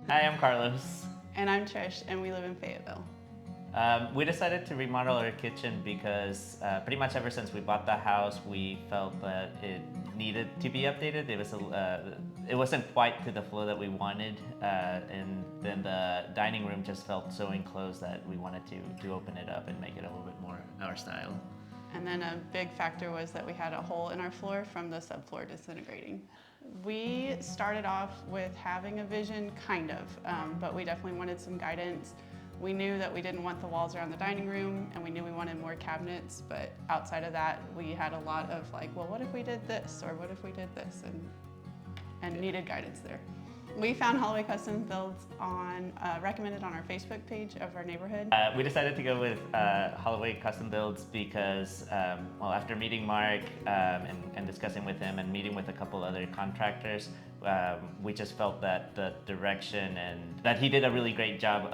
Hi, I'm Carlos. And I'm Trish, and we live in Fayetteville. We decided to remodel our kitchen because pretty much ever since we bought the house, we felt that it needed to be updated. It wasn't quite to the flow that we wanted, and then the dining room just felt so enclosed that we wanted to open it up and make it a little bit more our style. And then a big factor was that we had a hole in our floor from the subfloor disintegrating. We started off with having a vision, kind of, but we definitely wanted some guidance. We knew that we didn't want the walls around the dining room, and we knew we wanted more cabinets, but outside of that, we had a lot of like, well, what if we did this, or what if we did this, and needed guidance there. We found Holaway Custom Builds recommended on our Facebook page of our neighborhood. We decided to go with Holaway Custom Builds because, after meeting Mark and discussing with him and meeting with a couple other contractors, we just felt that the direction and that he did a really great job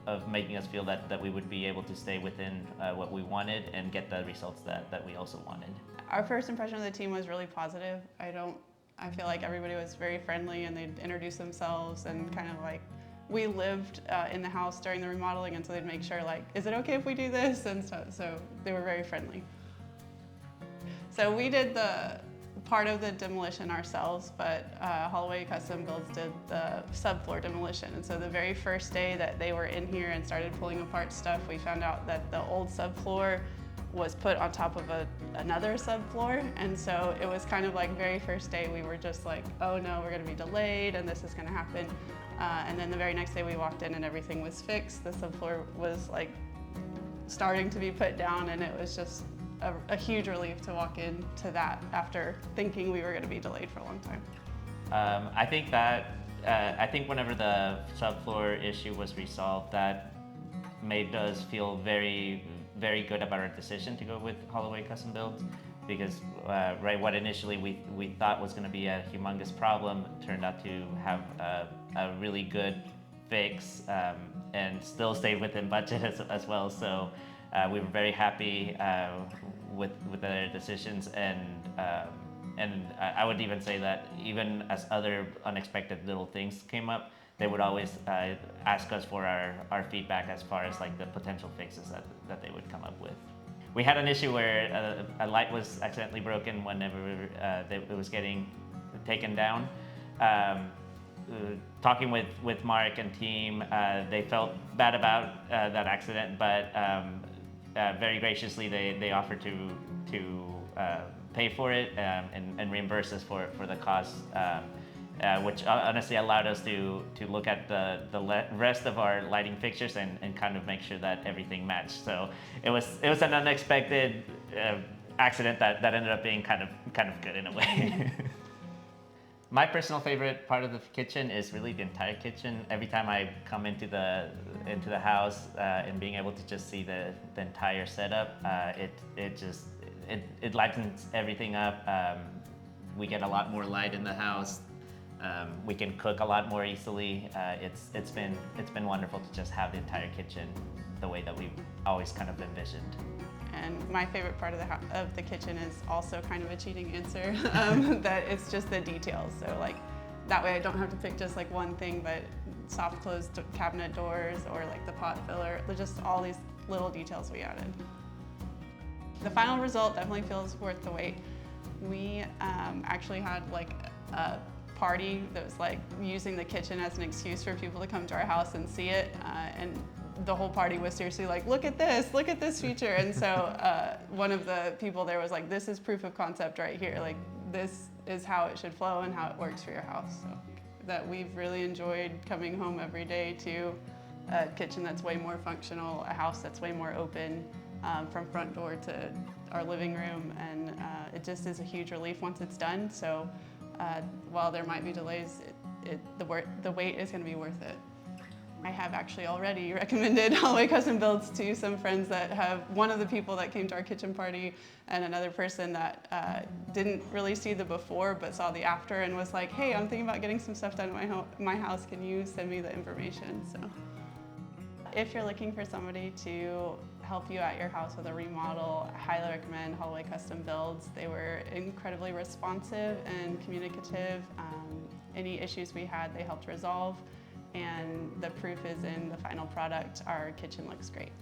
of making us feel that we would be able to stay within what we wanted and get the results that we also wanted. Our first impression of the team was really positive. I feel like everybody was very friendly and they'd introduce themselves and kind of like, we lived in the house during the remodeling, and so they'd make sure like, is it okay if we do this and stuff, so they were very friendly. So we did the part of the demolition ourselves, but Holaway Custom Builds did the subfloor demolition. And so the very first day that they were in here and started pulling apart stuff, we found out that the old subfloor was put on top of another subfloor, and so it was kind of like very first day we were just like, oh no, we're gonna be delayed and this is gonna happen. And then the very next day we walked in and everything was fixed. The subfloor was like starting to be put down, and it was just a huge relief to walk into that after thinking we were gonna be delayed for a long time. I think whenever the subfloor issue was resolved, that made us feel very good about our decision to go with Holaway Custom Builds, because what initially we thought was going to be a humongous problem turned out to have a really good fix, and still stayed within budget as well. So we were very happy with their decisions, and I would even say that even as other unexpected little things came up, they would always ask us for our feedback as far as like the potential fixes that they would come up with. We had an issue where a light was accidentally broken whenever it was getting taken down. Talking with Mark and team, they felt bad about that accident, but very graciously they offered to pay for it and reimburse us for the cost. Which honestly allowed us to look at the rest of our lighting fixtures and kind of make sure that everything matched. So it was an unexpected accident that ended up being kind of good in a way. My personal favorite part of the kitchen is really the entire kitchen. Every time I come into the house and being able to just see the entire setup, it lightens everything up. We get a lot more light in the house. We can cook a lot more easily. It's been wonderful to just have the entire kitchen the way that we've always kind of envisioned. And my favorite part of the kitchen is also kind of a cheating answer, that it's just the details. So like that way I don't have to pick just like one thing, but soft close cabinet doors or like the pot filler, just all these little details we added. The final result definitely feels worth the wait. We actually had like a party that was like using the kitchen as an excuse for people to come to our house and see it, and the whole party was seriously like, look at this feature. And so one of the people there was like, this is proof of concept right here, like this is how it should flow and how it works for your house. So that we've really enjoyed coming home every day to a kitchen that's way more functional, a house that's way more open, from front door to our living room, and it just is a huge relief once it's done. So while there might be delays, the wait is going to be worth it. I have actually already recommended Holaway Custom Builds to some friends that have one of the people that came to our kitchen party, and another person that didn't really see the before but saw the after and was like, hey, I'm thinking about getting some stuff done in my house. Can you send me the information? So if you're looking for somebody to help you at your house with a remodel, I highly recommend Holaway Custom Builds. They were incredibly responsive and communicative. Any issues we had, they helped resolve. and the proof is in the final product. Our kitchen looks great.